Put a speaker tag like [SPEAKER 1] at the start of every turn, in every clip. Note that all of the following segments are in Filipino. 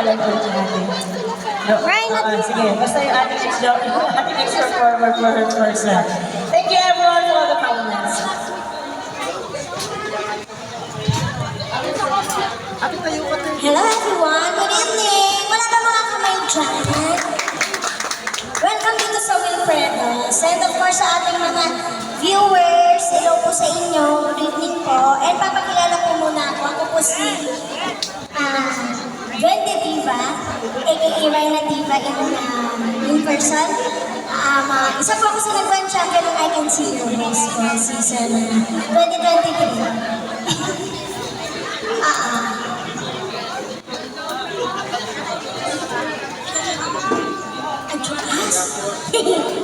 [SPEAKER 1] pangalan ulit natin. No, sige, basta yung ating next performer for her first round. Thank you everyone for all the comments.
[SPEAKER 2] Hello everyone, good evening! Wala ba mga kamay dyan? Welcome dito sa Wilfredo's. And of course sa ating mga viewers, hello po sa inyo, good evening po. And papakilala po muna ako, ako po si Duende Diva, aka Rhina Diva in person. Isa po ako sa nag-grand champion ng I Can See You Race for season 2023.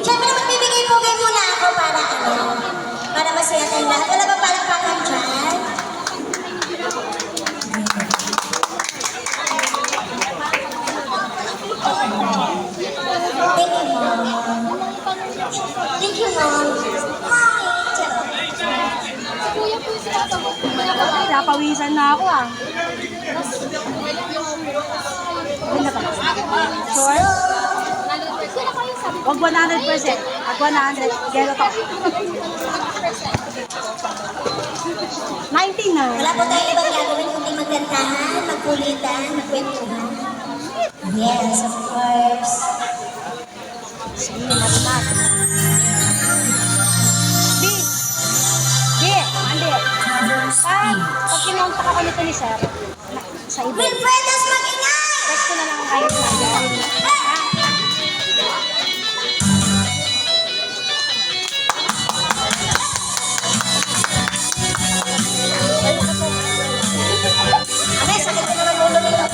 [SPEAKER 2] Siyempre magbibigay po kayo muna ako para masaya tayong lahat. Wala ba parang pakam dyan? Thank you, Mom. Thank you, Mom.
[SPEAKER 3] Napawisan na ako Ganda pa. Sure? Wag 100%. At 100. Gero to. 19 na.
[SPEAKER 2] Wala po tayong ibang gagawin kundi magkantahan, magkulitan, magkwentuhan. Yes, of course.
[SPEAKER 3] Sige, marimag. Andi. Pag kinontak ako nito ni Sir, sa iba.
[SPEAKER 2] Wilfredo's mag-ingay!
[SPEAKER 3] Text ko na lang kayo sa
[SPEAKER 2] Ano, sakit ko naman ulo nito.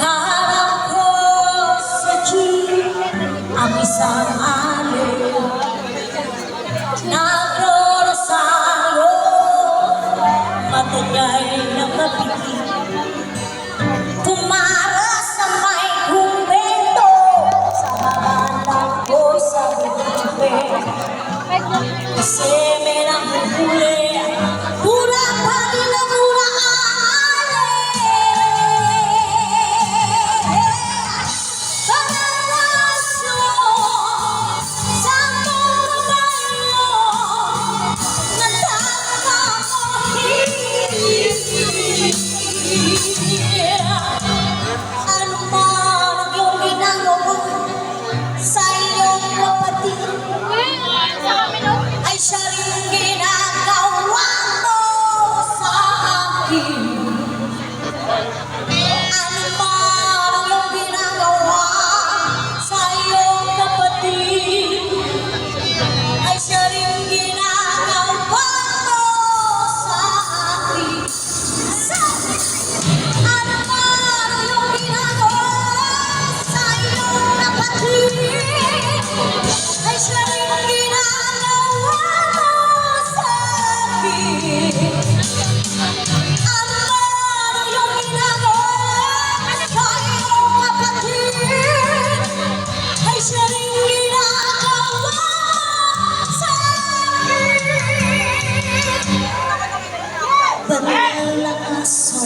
[SPEAKER 2] Kaharap ko sa Diyos ang isang alin, nagro-rosaryo, matagay na kapitid, tumara sa may kumbento, sa hanap ko sa bibig, kasi may nakuhuli, pura pa din ang pura ano man ang iyong ginagawa sa iyong kapatid ay siya rin ginagawa mo sa akin. Ano man ang iyong ginagawa sa iyong kapatid ay siya rin ginagawa mo sa akin. Ano man ang iyong ginagawa sa iyong kapatid ay siya rin ginagawa mo sa akin. Ano man ang iyong ginagawa sa iyong kapatid ay siya rin ginagawa sa akin. Banal na aso,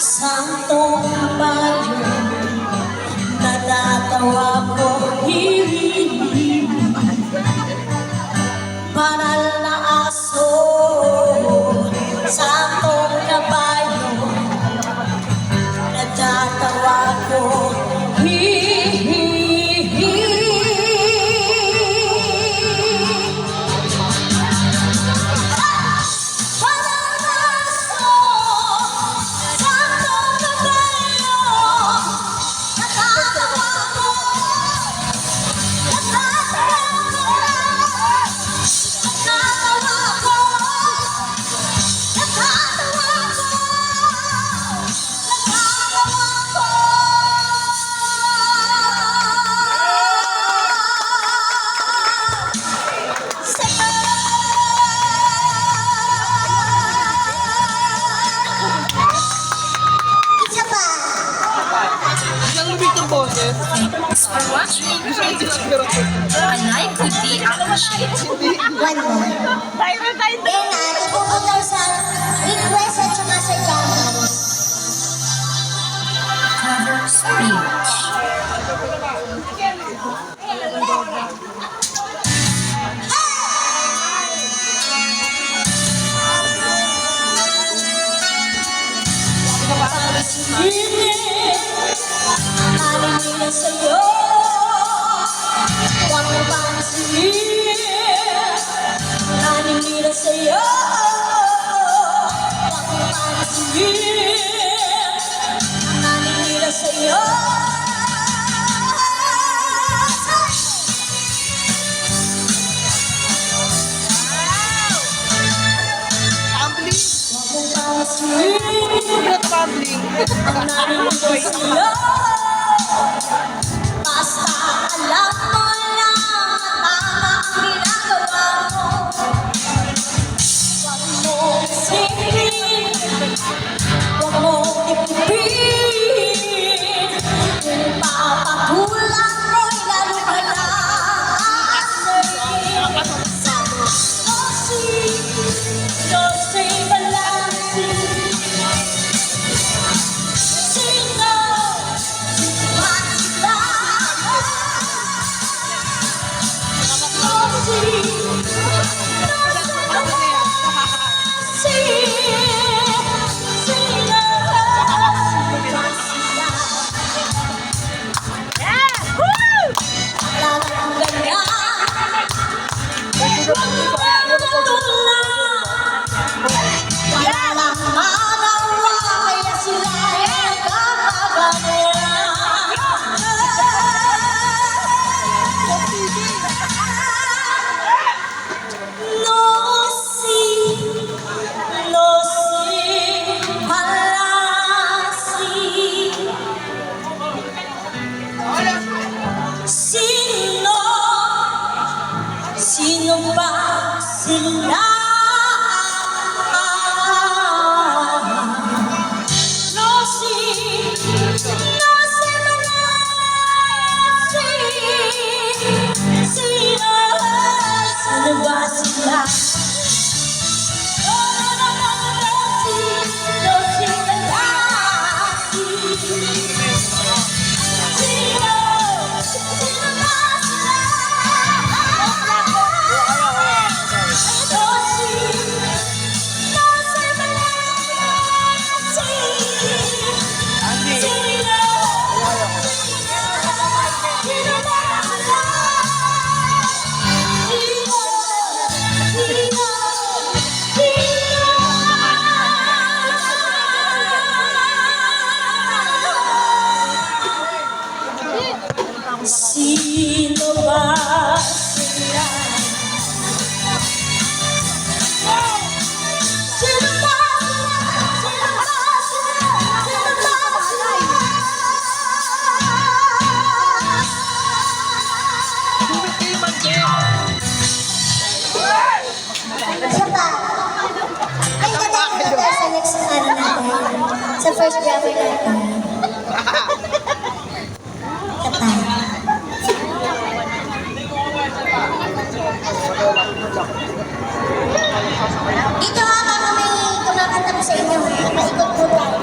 [SPEAKER 2] santong bayo, natatawa ko hihiling. Banal na aso, santong kabayo, natatawa ko hihiling. Banal na aso, santong kabayo,
[SPEAKER 4] for watching. A like would be appreciated.
[SPEAKER 2] One more. Then, ipupunta sa request at saka sa comments.
[SPEAKER 4] Cover speech.
[SPEAKER 2] Naninira sa'yo, huwag mo pansinin. Naninira sa'yo, huwag mo pansinin. Naninira sa'yo. Basta alam mo lang na tama ang ginagawa mo. Huwag mo isipin, huwag mo ipipin. Kung papagulang mo'y lalo ka lang aasarin. Dosi balansi. Sino man sila? Sino ba sila? No si manasi. Sino ba sila? No si manasi. Sino ba sila? Sino ba sila? Sino ba Isa pa. Ay, tatapos na tayo sa next ano natin. Sa first grabber natin. Isa pa. Dito ha, baka may kumakanta po sa inyo. Maikot po tayo.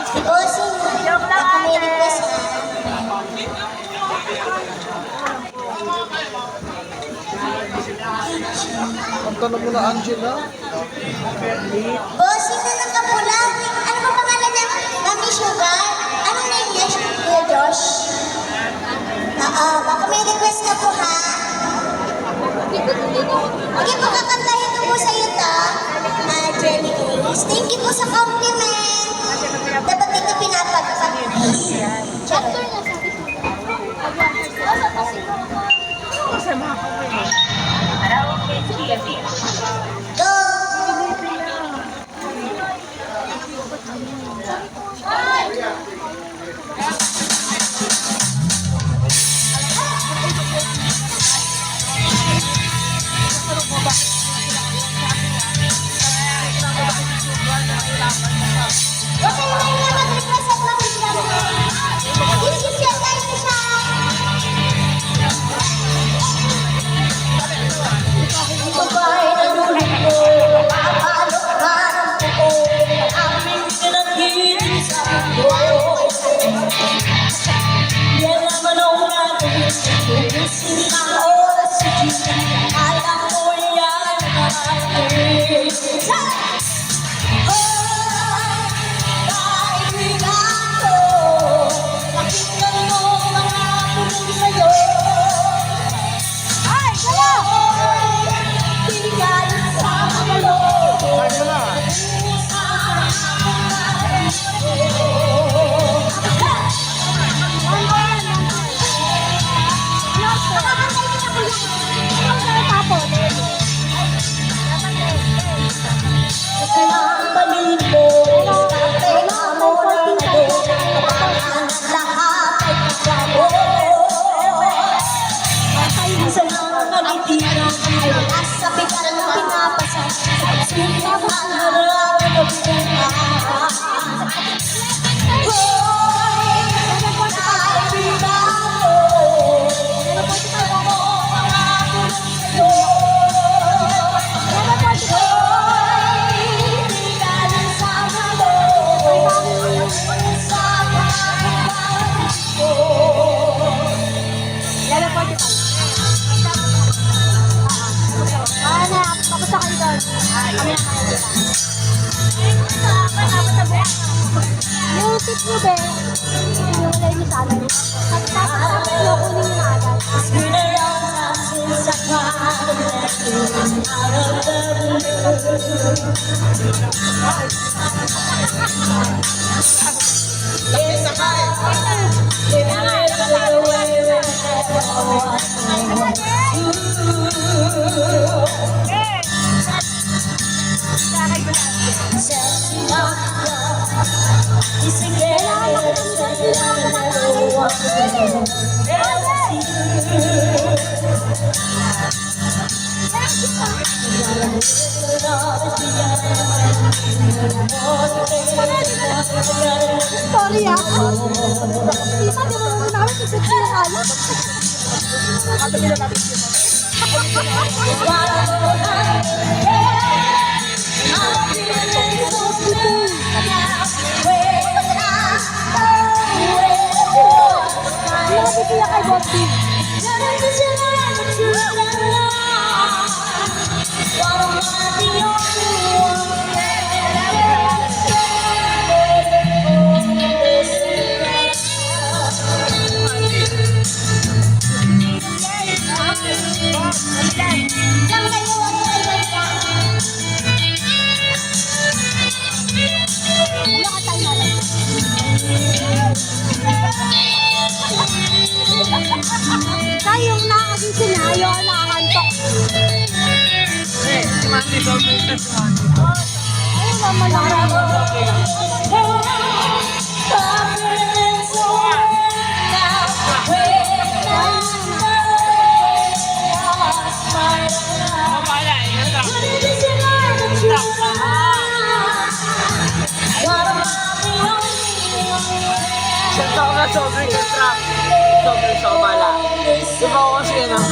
[SPEAKER 2] Bossing, baka may request ka.
[SPEAKER 5] Ang tanong mo na, Angela?
[SPEAKER 2] Bossing na nakapula. Ano ba pangalan niya? Mami Sugar? Anong name niya? Kuya Josh? Baka may request ka po ha. Okay po, kakantahin ko po sa'yo to. Jenny Grace. Thank you po sa compliment. Dapat dito pinapagpag. Chapter na sabi ko. Go! Okay na nga mag-request at mag-request mo. This is your time to shine. Ito ba'y nanulit ko? Papalok ka ng buo ang aming pinag-ibig sa mundo. Yan naman ang natin. Tulisin ang oras sa Diyos. Alam mo yan ang ating.
[SPEAKER 3] Yung tip mo, be, yung walay mo sa amin. At tapos mo kunin mo na agad. Sorry ah. Isa, di mo naman namin sipit yung alam. Lapit niya kay Bobby. Tayong nakagising na, ayaw nakakantok.
[SPEAKER 5] Si Mandy Dolphin na si Mandy.
[SPEAKER 3] Ay, mamalaki.
[SPEAKER 5] Siyento ko na sobrang contract. Sobrang sa umala. Di ba ako kasi yan ah?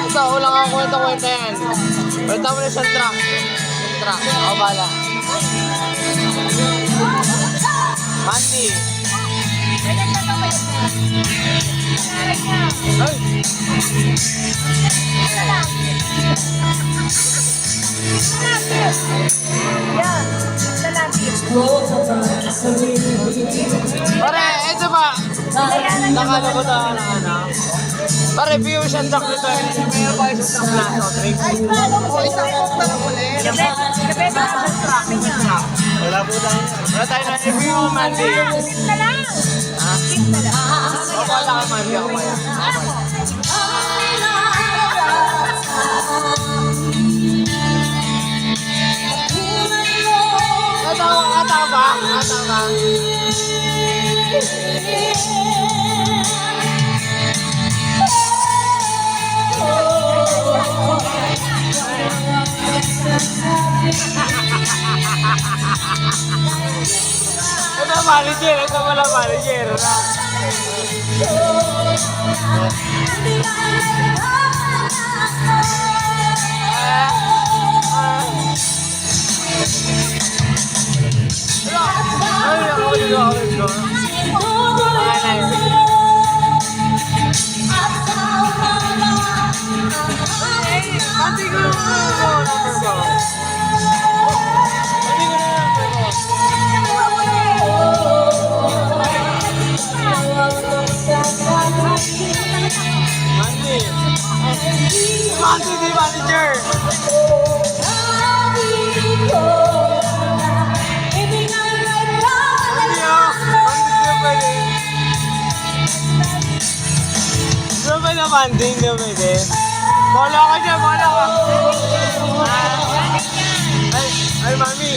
[SPEAKER 5] Ito, ulang ako kwenta yan. Kwenta mo na siyang truck. Yung truck, ako bala. Mandy. Ay! Pare, ito ba? Nakalabot ako ng ano. Pare, fusion duck nito eh. Mayroon ba isang duck na soft drink? O, isang coke na lang ulit. Wala po tayo. Wala tayo na review mo, Mandy. Ha? O, wala ka, Mandy. Ako kaya. Katawa ba? Ito manager, ito wala manager. Ay, ako dito. Okay na yun. Pati ko yung number ko. Mandy, di manager. Mandy, hindi pwede. Bola ka dyan, bola ka. Ay, mami.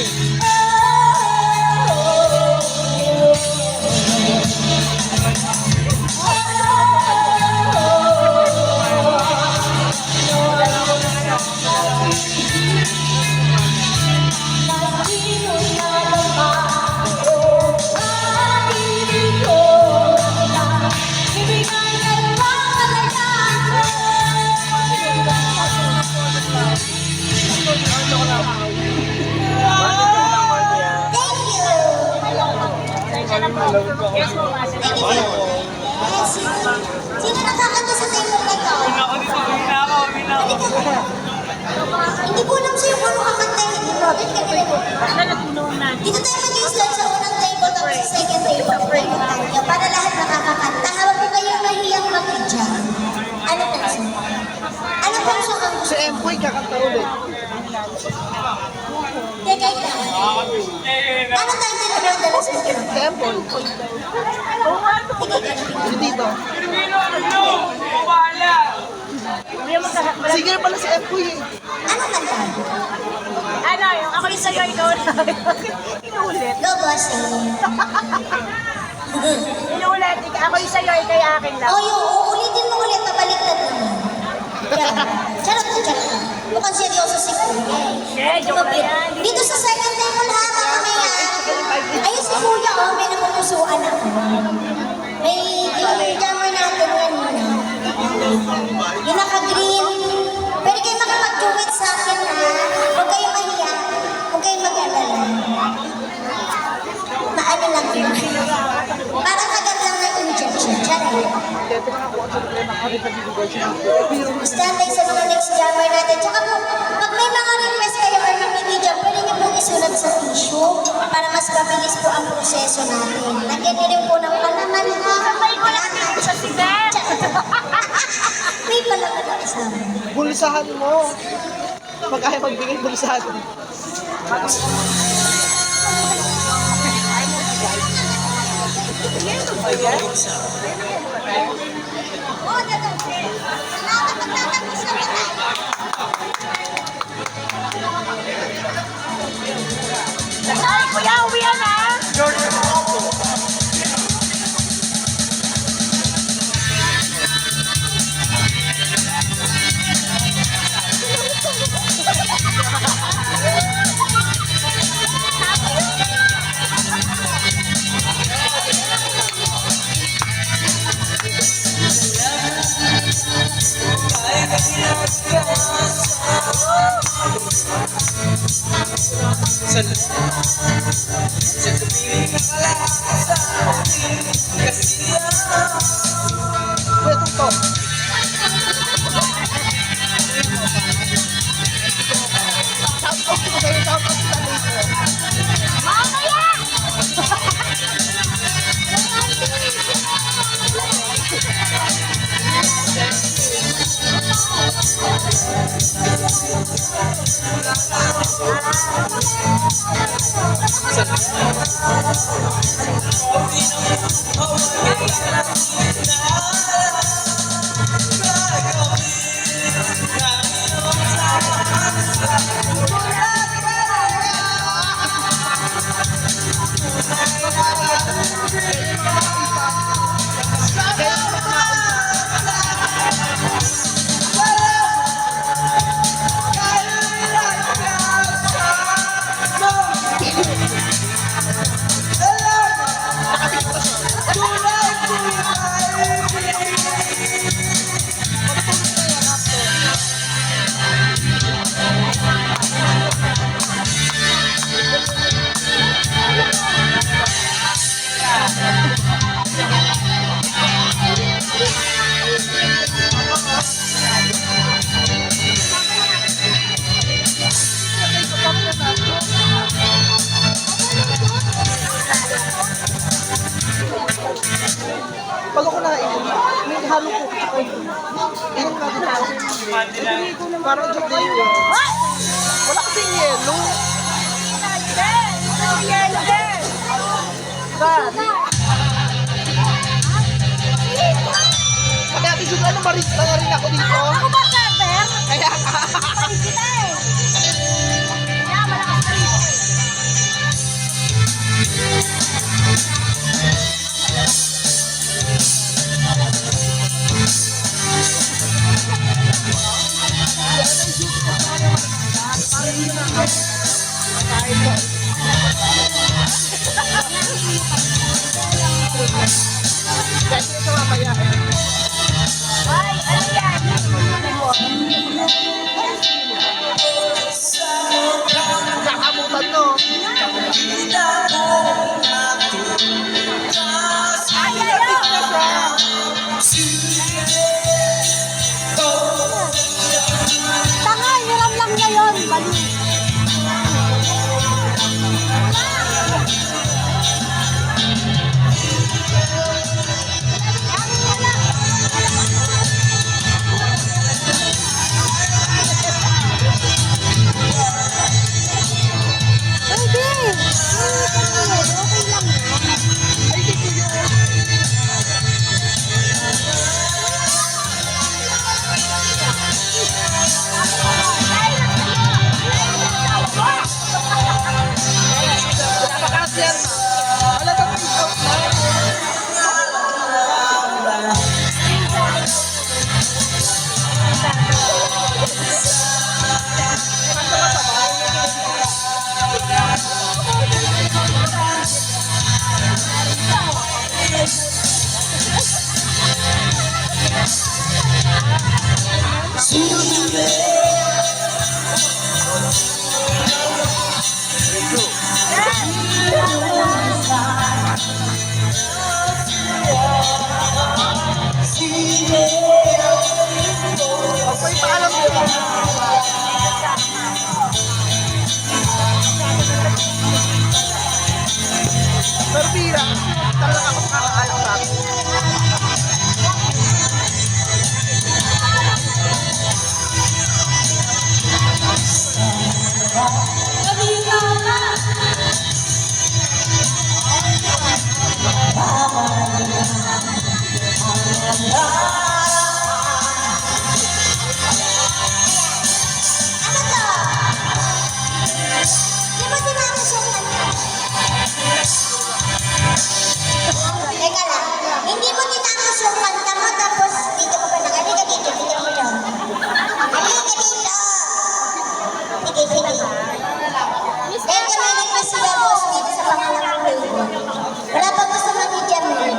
[SPEAKER 2] Sino nakakanta sa table na to? Hindi ko alam sa'yo kung ano kakantahin. Robin, kami dito tayo mag-i-start sa unang table tapos sa second table. Tayo para lahat nakakakanta. Hawag ko kayo mahiyang mag-jam. Ano kanso? Ano kanso kang gusto?
[SPEAKER 5] Si Empoy kakanta ulit.
[SPEAKER 2] Teka ikaw. Ano tayo tinamadalas mo?
[SPEAKER 5] Si Empoy. Dito. Sige pala si Empoy eh.
[SPEAKER 2] Ano kanta?
[SPEAKER 3] Ano, yung ako yung sa'yo, inuulit.
[SPEAKER 2] Go, bossy.
[SPEAKER 3] Inuulit, ako yung sa'yo, kay akin lang.
[SPEAKER 2] Oh, yung uulitin mo ulit, pabaliktad naman. Charot na, charot na. Mukhang seryoso si Kuya.
[SPEAKER 3] Joke lang yan.
[SPEAKER 2] Dito sa second table ha, mga maya. Ayun si Kuya, oh, may napupusuan ako. May jammer natin kanina. Yung naka-green. Pwede kayo makapag-duet sa akin ha. Huwag kayo mahiya. Huwag kayo mag-alala. Maano lang yun. Parang agad lang na injection. Charot. Stand by sa mga next jammer natin. Tsaka po, pag may mga request kayo or mamimidya, pwede niyo pong isulat sa tissue para mas mabilis po ang proseso natin. Lagyan niyo rin po ng palaman ha.
[SPEAKER 3] Sabay ko lang sa sigat.
[SPEAKER 2] May palaman na kasama.
[SPEAKER 5] Bulsahan mo. Pag ayaw magbigay, bulsahan mo.
[SPEAKER 2] Oo, dadan. Salamat ang tatapos na tayo.
[SPEAKER 3] Ay, kuya, uwi na.
[SPEAKER 5] Sa Pwede to. Shoutout ko kayo, shoutout sa dito. Pag ako nakainin, may halo ko. Inom natin ako. Parang joke na yun. Wala kasing yellow. Sabi natin susunod, ano barista na rin ako dito.
[SPEAKER 3] Ako ba, server?
[SPEAKER 5] Kaya
[SPEAKER 3] Ay, kita eh. Kaya malakas ka rito eh.
[SPEAKER 5] kasi sa mamaya eh.
[SPEAKER 3] Ay, ano yan?
[SPEAKER 5] Kakamutan no.
[SPEAKER 3] Ay, ayaw! Tanga, hiram lang ngayon. Mali. Pwede. Okay lang yun.
[SPEAKER 5] Napakalas yan. Wala kang out na. Ako'y paalam mo. Pero bira, talaga ako makakaalam sa akin.
[SPEAKER 2] Di ba tinapos yung kanta? Teka lang, hindi mo tinapos yung kanta mo tapos dito ka pa halika dito, tignan mo lang. Halika dito! Sige, sige. Dahil kami request sila boss dito sa pangalawang table. Wala pa gusto mag-jam rin.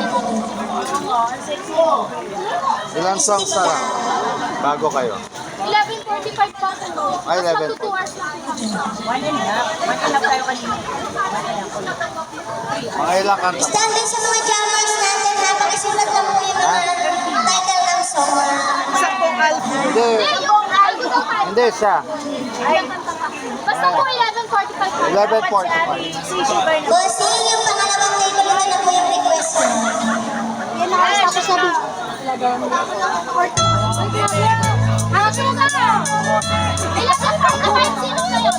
[SPEAKER 6] Ilang songs na lang bago kayo?
[SPEAKER 3] 11:40 45 pa no?
[SPEAKER 5] Ay,
[SPEAKER 3] Mas
[SPEAKER 5] 11.
[SPEAKER 3] 2 hours lang.
[SPEAKER 1] One and a half. One and a half tayo kanina.
[SPEAKER 5] Mga ilang kanta.
[SPEAKER 2] Standing sa mga jammers natin, ha? Pakisulat lang po yung mga title ng song.
[SPEAKER 5] Hindi. Hindi siya.
[SPEAKER 3] Basta po 11:45 pa.
[SPEAKER 5] 11:45.
[SPEAKER 2] Bossing, yung pangalawang table ito na po yung request mo.
[SPEAKER 3] Yan na kasi tapos sabi. 11:45. Ah, sino ka? 11:45. Sino kayo?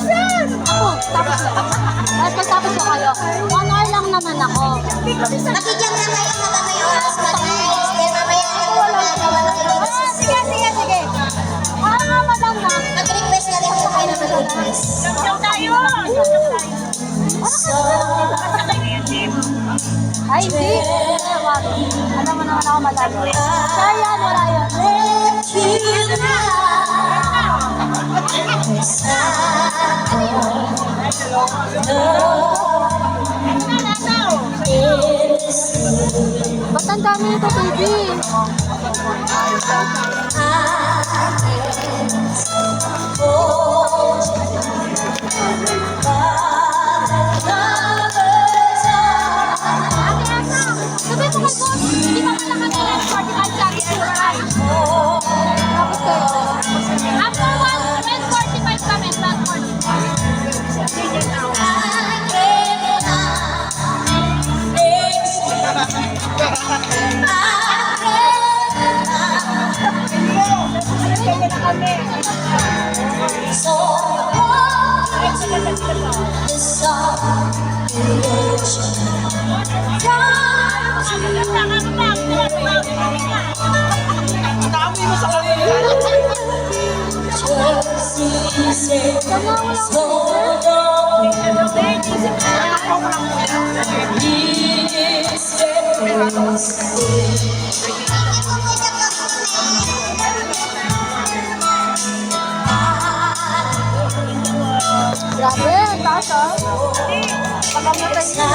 [SPEAKER 3] Ako. Tapos na. Tapos pagtapos ko kayo. 1 hour lang naman ako.
[SPEAKER 2] Makijam na kayo habang may oras pa, guys. Kaya mamaya na po magagawa ng ibang
[SPEAKER 3] Sige. Ah, madam na.
[SPEAKER 2] Mag-request na rin po kayo na mag-request.
[SPEAKER 3] Ay, hindi. Alam mo naman ako madami. Sure yan, wala yun. Ba't ang dami nito, baby? Sabi ko kay boss, hindi ka pala kanila 45 seconds to ride. Tapos kayo. After 1:45 kami, 1:45. Grabe, taas ah. Pakamatay na.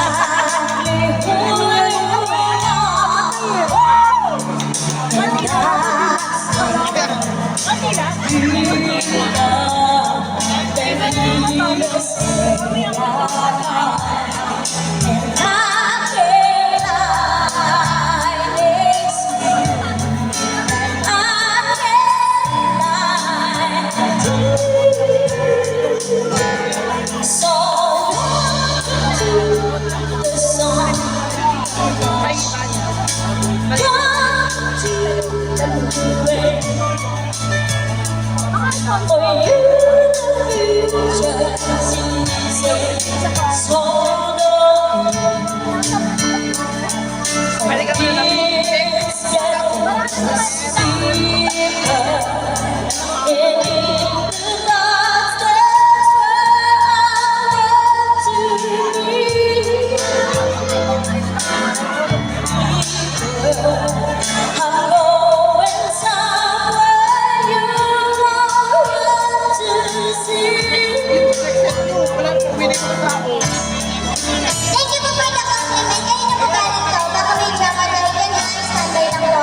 [SPEAKER 3] Thank you po for the compliment. Kayo na po galing to. Baka may drama na rin yan. Standby lang po.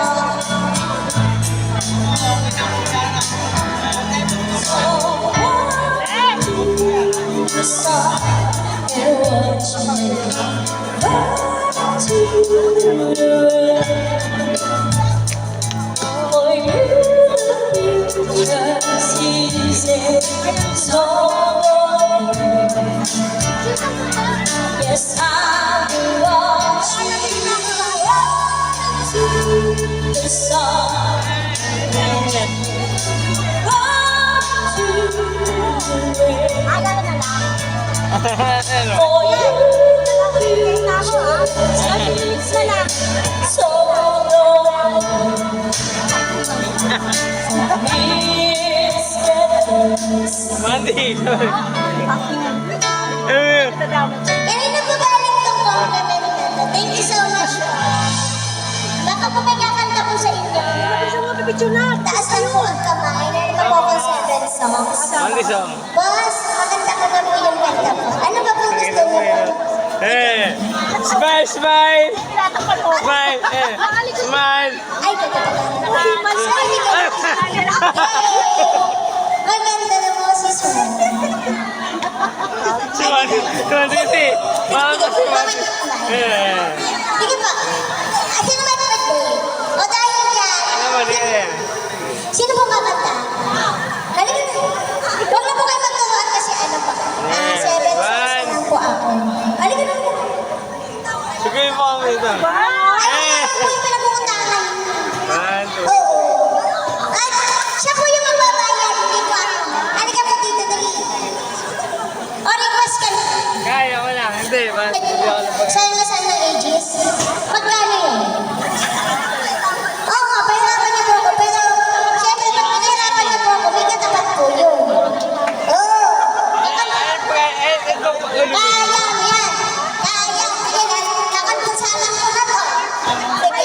[SPEAKER 6] Yes, I will watch you to the sun. Want to
[SPEAKER 3] Agad na lang.
[SPEAKER 6] for you.
[SPEAKER 3] Na ako ah. 30 minutes na lang.
[SPEAKER 6] So long.
[SPEAKER 5] Mandi.
[SPEAKER 2] Kayo na po galing tong compliment na to. Thank you so much po. Baka po may kakanta po sa inyo. Taas lang po ang kamay. Meron pa po akong 7 songs.
[SPEAKER 5] Mandi song.
[SPEAKER 2] Boss, makanta ko na po yung kanta po. Ano ba po gusto mo po?
[SPEAKER 5] Eh. Smile, smile. Smile. Eh. Smile.
[SPEAKER 2] Ay, ganda. Mas Maganda na boses mo.
[SPEAKER 5] Si Mati. Parang ko si Mati.
[SPEAKER 2] Sige po. Sino ba birthday? O dahil dyan,
[SPEAKER 5] Ano ba din?
[SPEAKER 2] sino po kakanta? Halika na. Huwag na po kayo magturuan kasi ano po. 7 lang po ako. Halika na.
[SPEAKER 5] Sige mo kami ito.
[SPEAKER 2] Ay, ako po yung pinapupuntahan.
[SPEAKER 5] 1, 2.
[SPEAKER 2] Oo. At siya po yung magbabayad, hindi po ako. Halika po dito, dali. O, request ka na.
[SPEAKER 5] Kaya ko lang. Hindi. Hindi ako lang.
[SPEAKER 2] Sayang na saan ng ages. Magkano yun? Oo nga, pahirapan niyo po ako. Pero, syempre, pag pinahirapan niyo po ako, may katapat po yun. Oo.
[SPEAKER 5] Ito.
[SPEAKER 2] Kaya mo yan. Kaya. Sige na, nakapagsalang ko na to. Sige.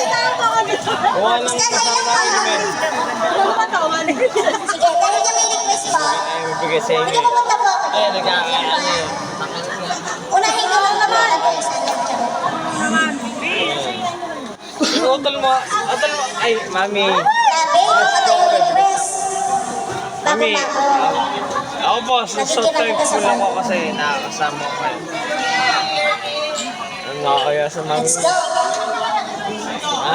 [SPEAKER 5] Kuha lang kasama namin.
[SPEAKER 2] Sige, dahil niya may request pa,
[SPEAKER 5] Ay, bibigay sa
[SPEAKER 2] hindi
[SPEAKER 5] inyo.
[SPEAKER 2] pumunta po ako.
[SPEAKER 5] Ay, nag-aano.
[SPEAKER 2] Unahin ko lang naman ang isang
[SPEAKER 5] Utol mo. Ay, mami.
[SPEAKER 2] Grabe, ito pa yung request.
[SPEAKER 5] Mami.
[SPEAKER 2] Bago-bago.
[SPEAKER 5] Ako po, so thankful ako kasi nakakasama ko kayo. Ang nakakaya sa mami.
[SPEAKER 2] Let's go.
[SPEAKER 5] Ha?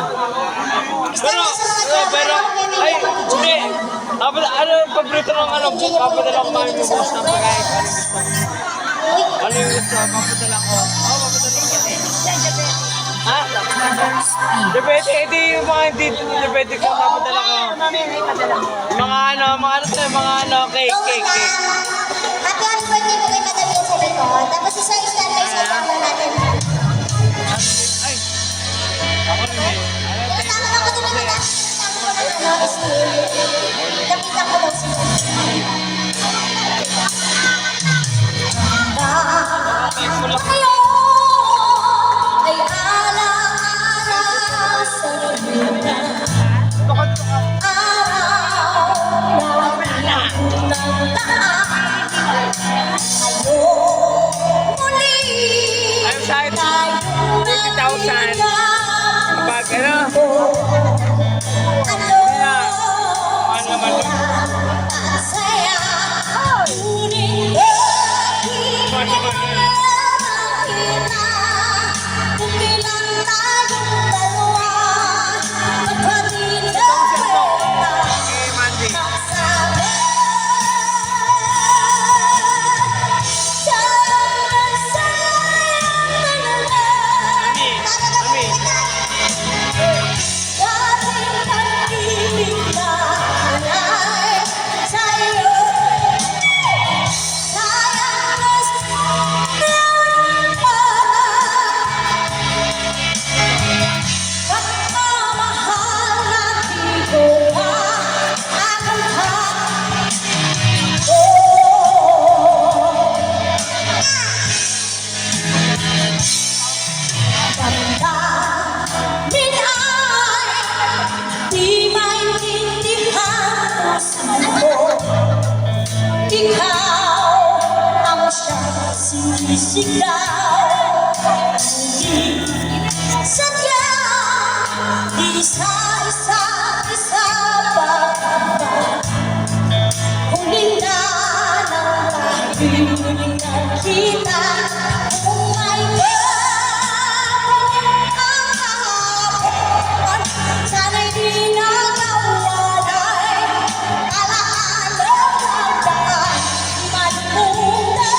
[SPEAKER 5] Pero, ay, hindi. Ano, paborito ng ano, papadala ko mami mo boss ng pagkain. Ano yung gusto? Papadala ko. Oo, papadala ko. Ha? Depende, hindi yung mga depende ko papadala ko. Mga cake.
[SPEAKER 2] Happy birthday po kay Madam Yan sa likod. Tapos isa standby sa tama natin.
[SPEAKER 5] Ay, ako rin eh.
[SPEAKER 2] Tama ako din naman na. Tama ko na ano, still. Kapitan ko daw siya.
[SPEAKER 5] Thankful ako.
[SPEAKER 2] Ay ala-ala sa luna.
[SPEAKER 5] I'm excited. 50,000. Kapag ano, ano naman yun? Ano naman yun? Eh, Mandy.
[SPEAKER 6] Ikaw ang siyang sinisigaw. Hindi sadya, isa-isa pa. Huli na ng tayo, huling nakita. Oh my God, ang hapon, sana'y di nakawalay. Alaala ng daan, malumunan.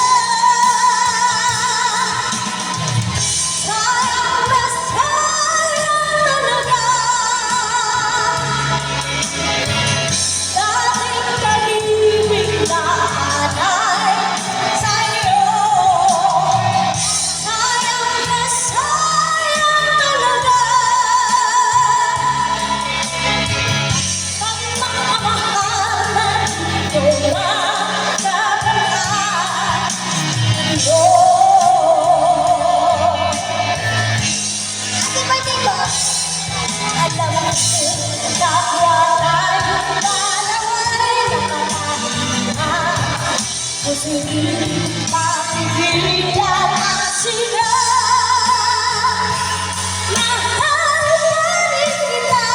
[SPEAKER 6] Sayang na sayang talaga. Dating kalibig na anay sa'yo. Sayang na sayang talaga. Pagmamahalan ko magkakantaan iyo.
[SPEAKER 2] Happy birthday po.
[SPEAKER 6] Alam mo na wala yung dalaway nakakahinga. Kung hindi mapigilan ang siya, mahal pa rin kita.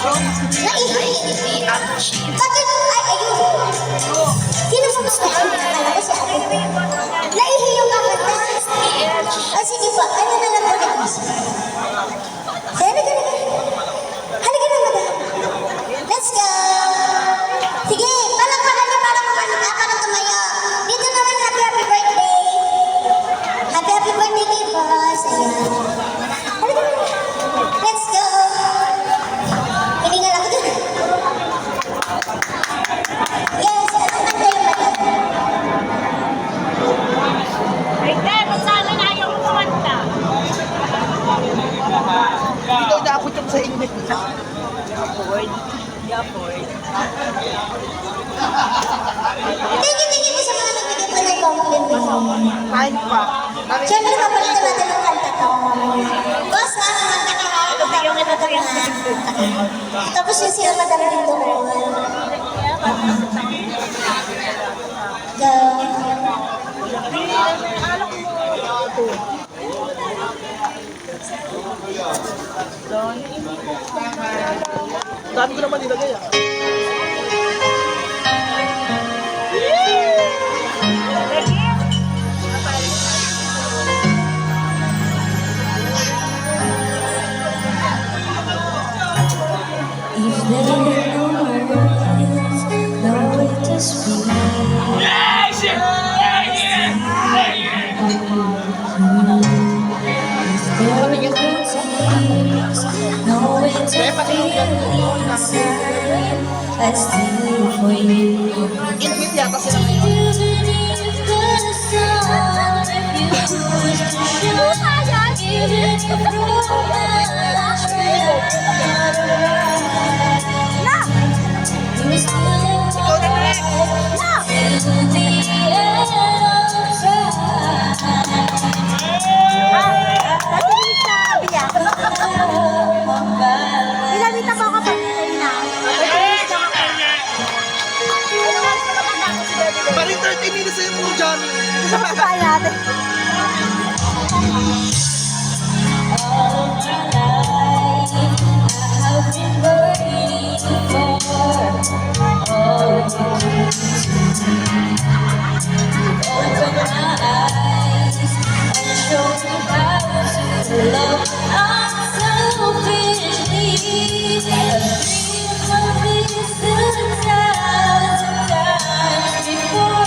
[SPEAKER 2] Naihi.
[SPEAKER 4] Puti at cheap.
[SPEAKER 2] Bakit? Ay, ayun. Sino mo gusto ko? Akala ko si ate. Naihi yung kakanta. Ah, sige po. Ano na lang po next? Halika na. Halika na, madam. Let's go. Sige, palakpakan niyo para para tumayo. Dito naman, happy birthday. Happy birthday kay boss. Ayan. Halika na. Let's go. Hiningal ako dun. Yes, ano kanta yung mali?
[SPEAKER 3] Ay, pero sana na ayaw mo kumanta.
[SPEAKER 5] Ikaw dapat yung sa inyo.
[SPEAKER 2] Thank you sa mga nagbigay po ng compliment.
[SPEAKER 5] Kahit pa.
[SPEAKER 2] Siyempre, papalitan natin ang kanta ko. Boss, kumanta ka ha. Yung ano ka ha. Tapos yung sila madam din doon. Go.
[SPEAKER 5] Dami ko naman nilagay ah.
[SPEAKER 6] If there are no words, no way to speak. If there are no tears, no way to feel inside. I steal for you.
[SPEAKER 5] Inhit yata sila.
[SPEAKER 6] Even if the sun refused to shine, even if romance ran out of light, you still hold till the end of
[SPEAKER 3] Ilalita mo kapag na.
[SPEAKER 5] Balik 30 minutes sa'yo po dyan.
[SPEAKER 3] Kapag natin.
[SPEAKER 6] All of my life, I have been waiting for all of you to open my eyes and show me how to love unselfishly. I've dreamed of this 1,000 times before.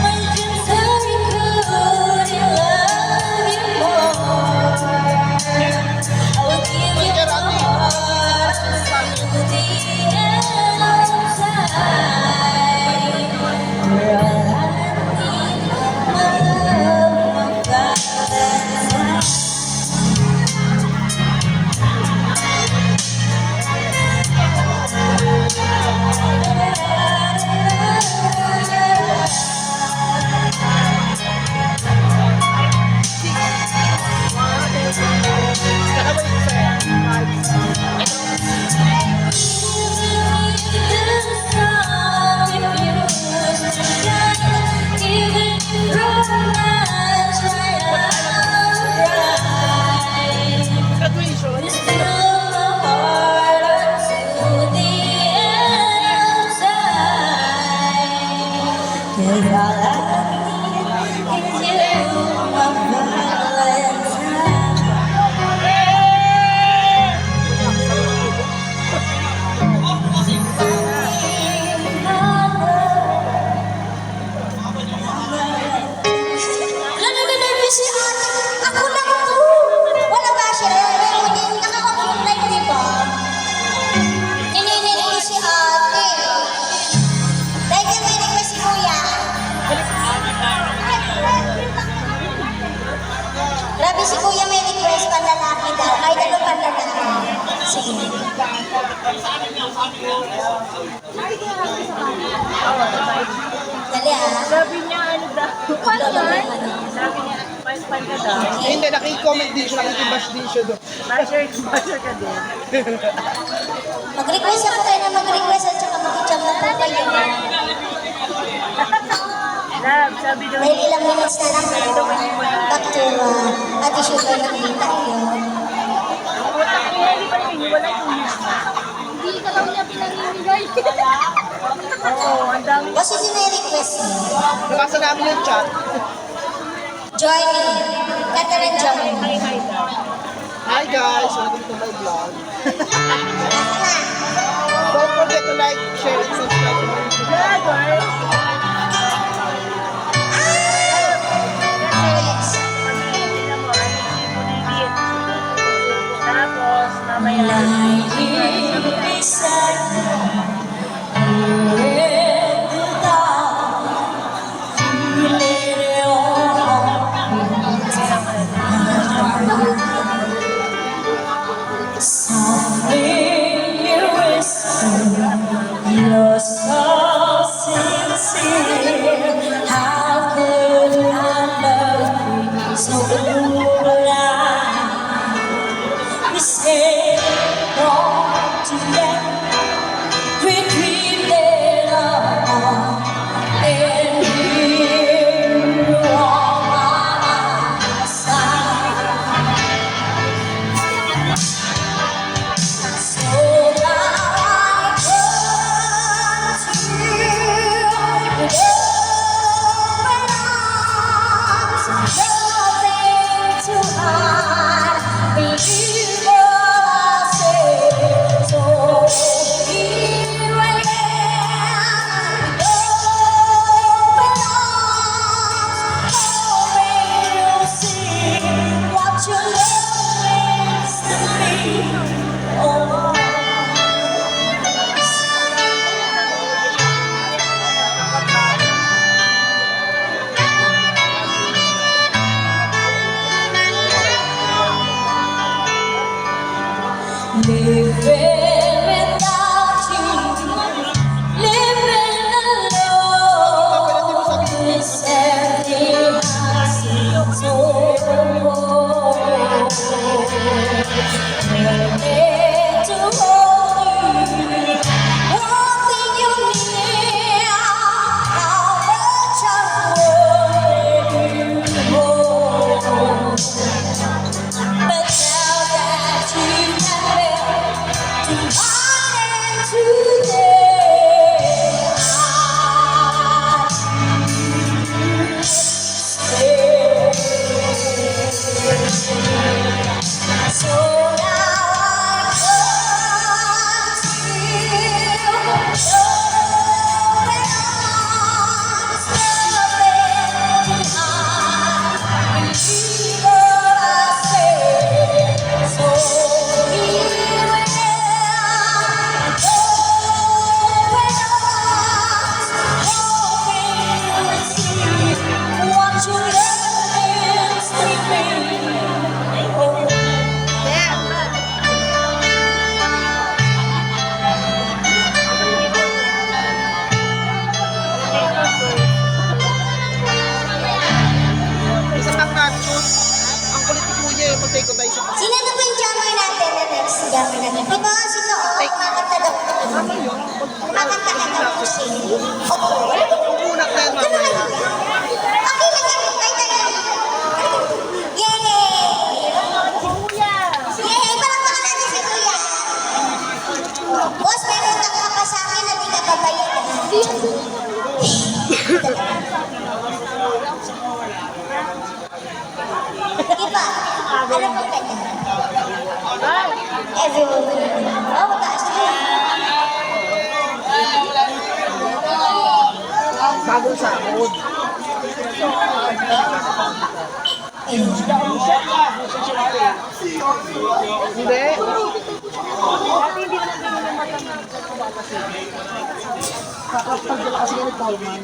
[SPEAKER 6] My dreams are couldn't love you more. I will give you my heart until the end of time. You're all I need, my love, my Valentine. Cause all I need is you, my
[SPEAKER 2] Nanananabi si ate. Ako lang to. Wala ba siya? Hindi, nakaka-online, di ba? Ninininig si ate. Dahil ka may request si kuya. Grabe si kuya may request panlalaki daw. Ay, dalo panlalaki. Sige. Dali ah.
[SPEAKER 3] Sabi niya, ano daw? Paano man? Sabi niya, pan ka daw.
[SPEAKER 5] Hindi, nakikomment din siya, nakikibash din siya doon.
[SPEAKER 3] Basher ka din.
[SPEAKER 2] Mag-request ako kayo na mag-request at saka mag-jump na po kayo.
[SPEAKER 3] Love, sabi daw
[SPEAKER 2] Dahil ilang minutes na lang back to Ate Sugar na kita yun.
[SPEAKER 3] utak niya, hindi pa rin, walang tulis.
[SPEAKER 2] Kasi sinirequest niya.
[SPEAKER 5] Nabasa namin yung chat.
[SPEAKER 2] Johnny. Kata ng Johnny.
[SPEAKER 5] Hi guys, welcome to my vlog. Don't forget to like, share, and subscribe to my YouTube.
[SPEAKER 6] Lying beside me in the dark, feeling your softly you whisper, you're so sincere. How could I love you so blind? You say wrong to get retrieved it all, and here you are by my side. So now I come to you with open arms, nothing to hide. Believe what I say, so here I am, open arms, hoping you'll see what your love means to me. Oh. Living without you, living alone, this empty house seems so cold. Ready to hold you, wanting you near, how much I want you more. But now that you have been divided today, I stay. So now I come to you, open arms, nothing to hide. Believe what I say. So here I am, open arms, hoping you'll see what your love means to me. Oh.
[SPEAKER 5] Isa pang nachos. Ang kulit ni Kuya eh. Mag-take ko tayo sa
[SPEAKER 2] Sino na ba yung jammer natin na next jammer natin? Di ba sino? Kumakanta daw. Kumakanta ka daw po siya. Opo.
[SPEAKER 5] Pupunak na yan mamaya.
[SPEAKER 2] Okay lang yan. Tayo tayo. Yay! Yay! Palakpakan natin si Kuya. Boss, may utang ka pa sa akin na di ka babayaran. Di ba? Alam mo kanya? Everyone will know. Oh, mataas na.
[SPEAKER 5] Bagong sahod. Hindi. Kakapag nila kasi yung nagpalman.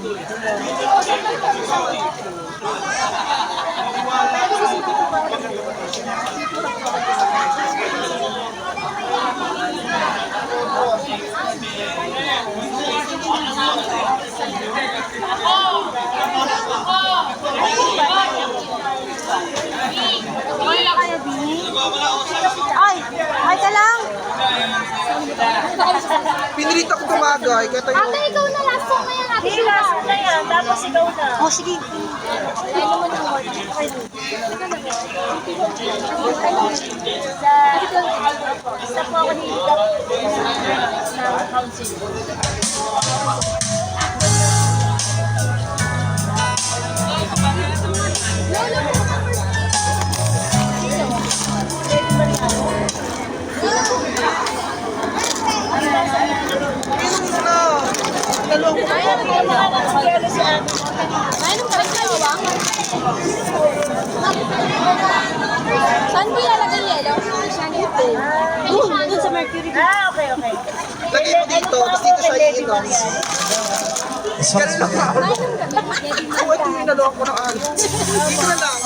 [SPEAKER 3] Ay ka lang!
[SPEAKER 5] Pinilit ako tumagay. Kaya tayo.
[SPEAKER 3] Ate, ikaw na last song na yan. Ate, last song na yan. Tapos ikaw na. Oh, sige. Isa po ako hihigat ng council. Saan po ilalagay yung yellow? Doon sa Mercury.
[SPEAKER 1] Okay.
[SPEAKER 7] Lagay mo dito, tapos dito sa ito. Ganun lang ako. Kung ito yung nalawak ko ng ano. Dito na lang.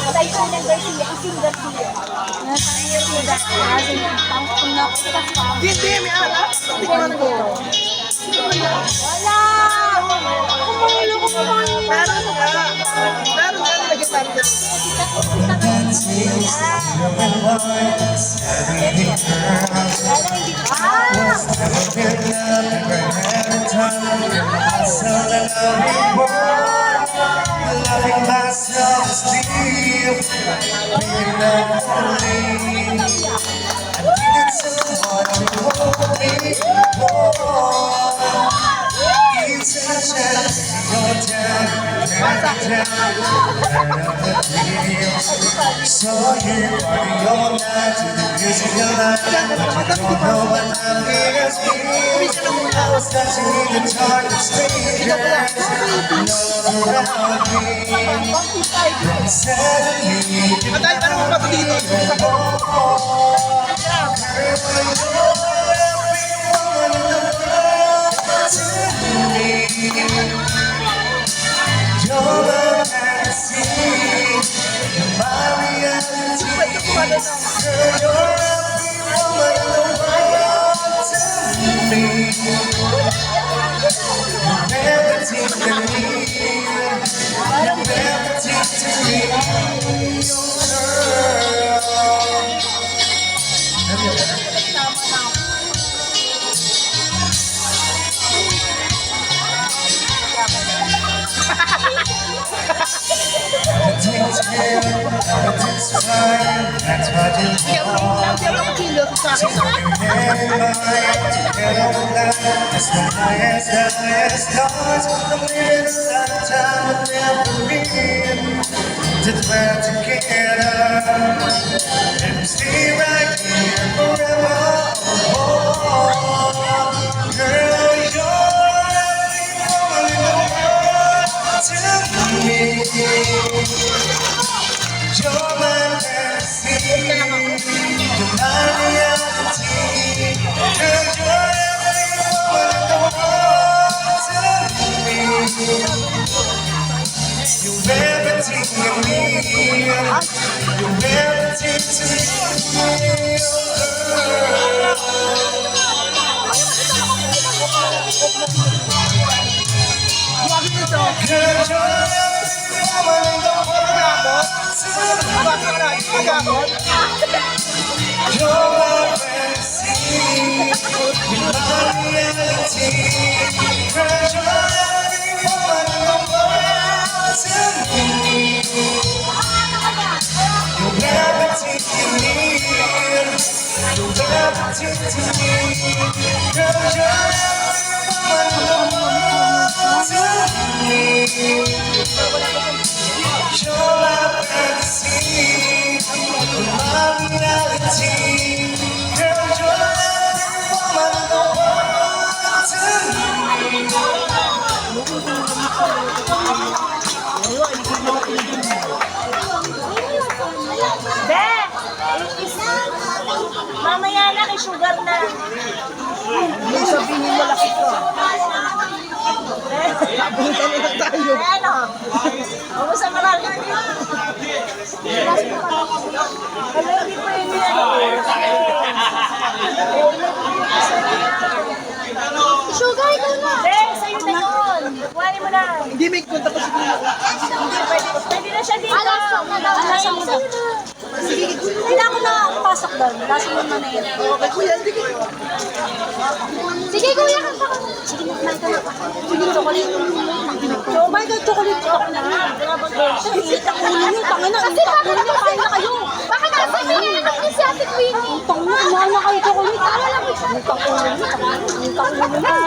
[SPEAKER 3] Tayo sa ng Garcia, ang single siya.
[SPEAKER 7] Hindi, may alak. Tingnan mo.
[SPEAKER 3] Wala! Kumalo ko pa mga
[SPEAKER 7] Meron nga. Meron nga, nalagyan namin dito.
[SPEAKER 8] Loving myself still, being lonely. I needed someone to hold me more. Each chance, your time, saw you party all night to the music of life, but you don't know what time it is. I was touching the dark of strangers, no one around me. Suddenly,
[SPEAKER 7] Madali, ano mo ba ito dito?
[SPEAKER 8] you're my fantasy, my reality. Girl, you're every woman in the world to me. You're everything to me. You're everything to me. Everything's real, everything's fine. That's what you want. So you get in line to get on the line. It's the highest stars. I'm living a lifetime with memory. That's where together and stay right here forever. Oh, girl, you're every woman in the world to me. You're my fantasy, you're my reality. Girl, you're every woman in the world to me. You're everything you need. You're everything to me, girl, you're every woman in the world to me. You're my fantasy, you're my reality. Girl, you're every woman in the world to me. You're everything you need. You're everything to me. Girl, you're every woman in the world to me. You're my fantasy, you're my reality. Girl, you're every woman in the world to
[SPEAKER 1] Be! Mamaya na kay sugar na.
[SPEAKER 7] Sabihin mo laki ko. Abutan na tayo.
[SPEAKER 1] Ano? Ubus ang marami. Wala, hindi pa yun
[SPEAKER 3] Sugar, ikaw na!
[SPEAKER 1] Be, sa'yo na yun. Kuhanin mo na.
[SPEAKER 7] Hindi, may kunta pa siguro.
[SPEAKER 1] Pwede na siya dito.
[SPEAKER 3] Alasang mo na. Alasang mo na.
[SPEAKER 1] Kailangan ko na pasok doon. Lasang mo na yun.
[SPEAKER 7] Okay, kuya, hindi ko.
[SPEAKER 3] Sige, kuya, kanta ka. Sige, kumain ka na. Sige, chocolate.
[SPEAKER 1] Oh my God, chocolate. Ako na.
[SPEAKER 3] Kasi takunin nyo, tangin na. Kasi takunin nyo, kain na kayo. Bakit Ang pangulo.